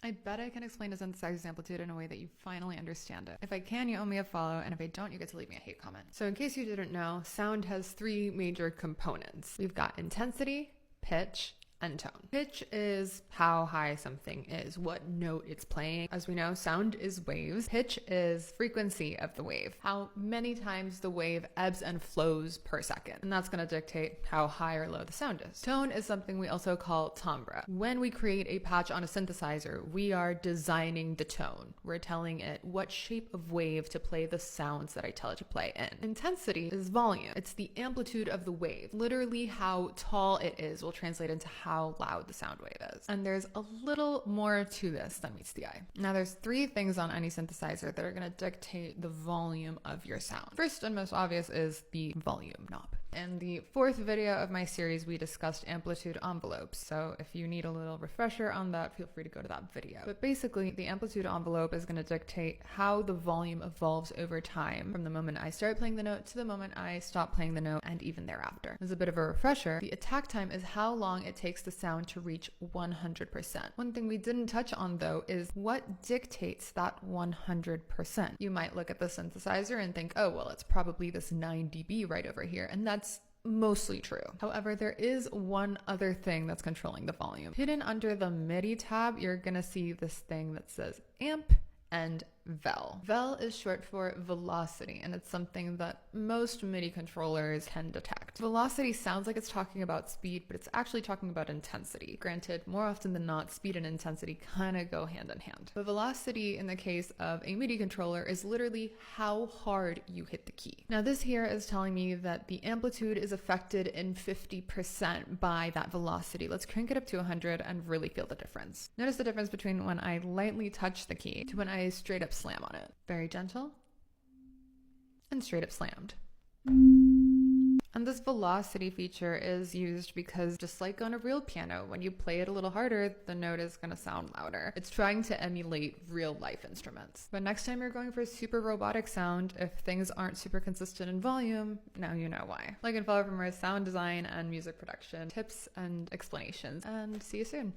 I bet I can explain a synthesizer's amplitude in a way that you finally understand it. If I can, you owe me a follow, and if I don't, you get to leave me a hate comment. So in case you didn't know, sound has three major components. We've got intensity, pitch, and tone. Pitch is how high something is, what note it's playing. As we know, sound is waves. Pitch is frequency of the wave, how many times the wave ebbs and flows per second. And that's going to dictate how high or low the sound is. Tone is something we also call timbre. When we create a patch on a synthesizer, we are designing the tone. We're telling it what shape of wave to play the sounds that I tell it to play in. Intensity is volume. It's the amplitude of the wave. Literally how tall it is will translate into how loud the sound wave is. And there's a little more to this than meets the eye. Now there's three things on any synthesizer that are going to dictate the volume of your sound. First and most obvious is the volume knob. In the fourth video of my series, we discussed amplitude envelopes. So if you need a little refresher on that, feel free to go to that video. But basically, the amplitude envelope is going to dictate how the volume evolves over time from the moment I start playing the note to the moment I stop playing the note and even thereafter. As a bit of a refresher, the attack time is how long it takes the sound to reach 100%. One thing we didn't touch on though is what dictates that 100%. You might look at the synthesizer and think, oh, well, it's probably this 9 dB right over here. And that's mostly true. However, there is one other thing that's controlling the volume. Hidden under the MIDI tab, you're gonna see this thing that says amp and vel. Vel is short for velocity, and it's something that most MIDI controllers can detect. Velocity sounds like it's talking about speed, but it's actually talking about intensity. Granted, more often than not, speed and intensity kind of go hand in hand. But velocity in the case of a MIDI controller is literally how hard you hit the key. Now this here is telling me that the amplitude is affected in 50% by that velocity. Let's crank it up to 100 and really feel the difference. Notice the difference between when I lightly touch the key to when I straight up slam on it. Very gentle and straight up slammed. And this velocity feature is used because just like on a real piano, when you play it a little harder, the note is going to sound louder. It's trying to emulate real life instruments. But next time you're going for a super robotic sound, if things aren't super consistent in volume, now you know why. Like and follow for more sound design and music production tips and explanations, and see you soon.